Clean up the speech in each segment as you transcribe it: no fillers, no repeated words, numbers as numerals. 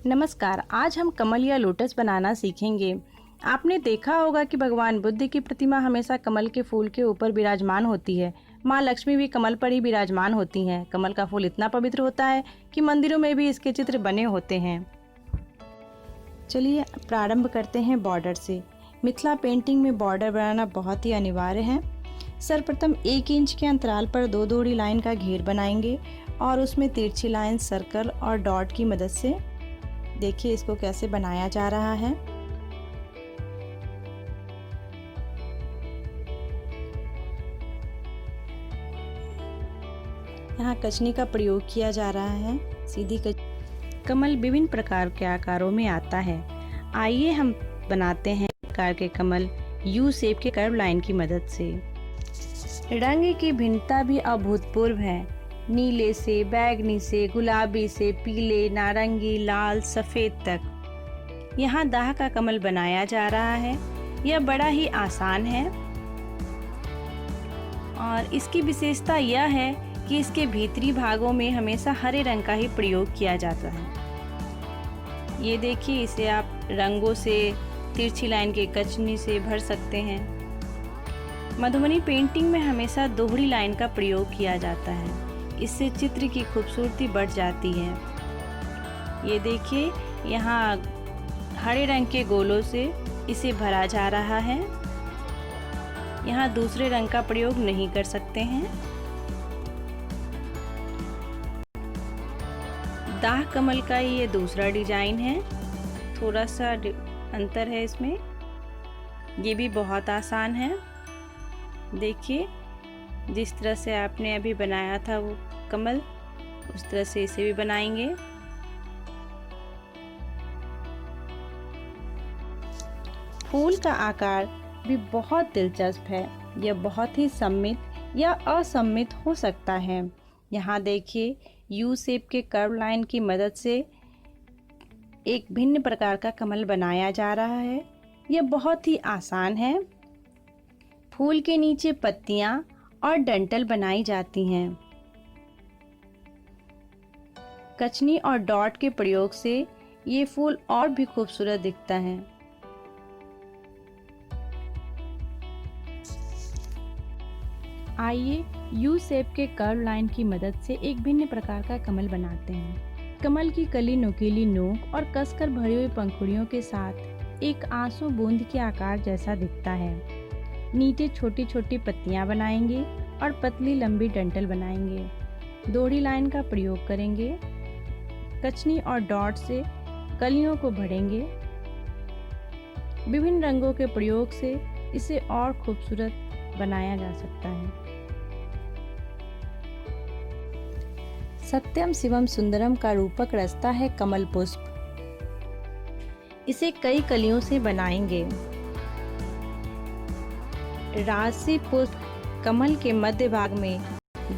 नमस्कार। आज हम कमल या लोटस बनाना सीखेंगे। आपने देखा होगा कि भगवान बुद्ध की प्रतिमा हमेशा कमल के फूल के ऊपर विराजमान होती है। माँ लक्ष्मी भी कमल पर ही विराजमान होती हैं। कमल का फूल इतना पवित्र होता है कि मंदिरों में भी इसके चित्र बने होते हैं। चलिए प्रारंभ करते हैं बॉर्डर से। मिथिला पेंटिंग में बॉर्डर बनाना बहुत ही अनिवार्य है। सर्वप्रथम 1 इंच के अंतराल पर 2 दोहरी लाइन का घेर बनाएंगे और उसमें तिरछी लाइन, सर्कल और डॉट की मदद से देखिए इसको कैसे बनाया जा रहा है। यहाँ कचनी का प्रयोग किया जा रहा है। सीधी कमल विभिन्न प्रकार के आकारों में आता है। आइए हम बनाते हैं प्रकार के कमल यू शेप के कर्व लाइन की मदद से। रंग की भिन्नता भी अभूतपूर्व है। नीले से बैगनी से गुलाबी से पीले, नारंगी, लाल, सफेद तक यहाँ दाह का कमल बनाया जा रहा है। यह बड़ा ही आसान है और इसकी विशेषता यह है कि इसके भीतरी भागों में हमेशा हरे रंग का ही प्रयोग किया जाता है। ये देखिए, इसे आप रंगों से, तिरछी लाइन के कचनी से भर सकते हैं। मधुबनी पेंटिंग में हमेशा दोहरी लाइन का प्रयोग किया जाता है। इससे चित्र की खूबसूरती बढ़ जाती है। ये देखिए, यहाँ हरे रंग के गोलों से इसे भरा जा रहा है। यहाँ दूसरे रंग का प्रयोग नहीं कर सकते हैं। दाह कमल का ये दूसरा डिजाइन है। थोड़ा सा अंतर है इसमें। ये भी बहुत आसान है। देखिए, जिस तरह से आपने अभी बनाया था वो कमल, उस तरह से इसे भी बनाएंगे। फूल का आकार भी बहुत दिलचस्प है। यह बहुत ही सममित या असममित हो सकता है। यहाँ देखिए, यू शेप के कर्व लाइन की मदद से एक भिन्न प्रकार का कमल बनाया जा रहा है। यह बहुत ही आसान है। फूल के नीचे पत्तियां और डंठल बनाई जाती हैं। कचनी और डॉट के प्रयोग से ये फूल और भी खूबसूरत दिखता है। आइए यू शेप के कर्व लाइन की मदद से एक भिन्न प्रकार का कमल बनाते हैं। कमल की कली नुकीली नोक और कसकर भरी हुई पंखुड़ियों के साथ एक आंसू बूंद के आकार जैसा दिखता है। नीचे छोटी छोटी पत्तियां बनाएंगे और पतली लंबी डंठल बनाएंगे। दोहरी लाइन का प्रयोग करेंगे। कचनी और डॉट से कलियों को भरेंगे। विभिन्न रंगों के प्रयोग से इसे और खूबसूरत बनाया जा सकता है। सत्यम शिवम सुंदरम का रूपक रचता है कमल पुष्प। इसे कई कलियों से बनाएंगे। राजसी पुष्प कमल के मध्य भाग में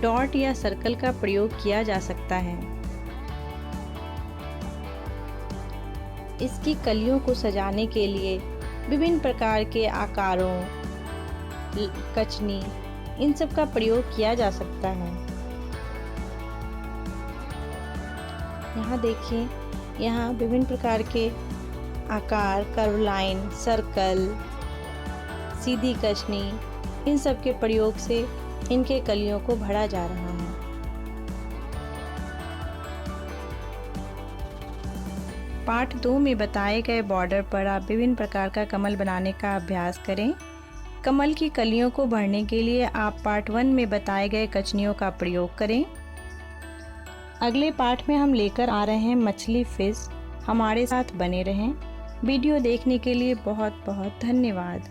डॉट या सर्कल का प्रयोग किया जा सकता है। इसकी कलियों को सजाने के लिए विभिन्न प्रकार के आकारों, कचनी, इन सब का प्रयोग किया जा सकता है। यहाँ देखिए, यहाँ विभिन्न प्रकार के आकार, कर्व लाइन, सर्कल, सीधी कचनी, इन सब के प्रयोग से इनके कलियों को भरा जा रहा है। पार्ट 2 में बताए गए बॉर्डर पर आप विभिन्न प्रकार का कमल बनाने का अभ्यास करें। कमल की कलियों को भरने के लिए आप पार्ट 1 में बताए गए कचनियों का प्रयोग करें। अगले पार्ट में हम लेकर आ रहे हैं मछली फिश। हमारे साथ बने रहें। वीडियो देखने के लिए बहुत बहुत धन्यवाद।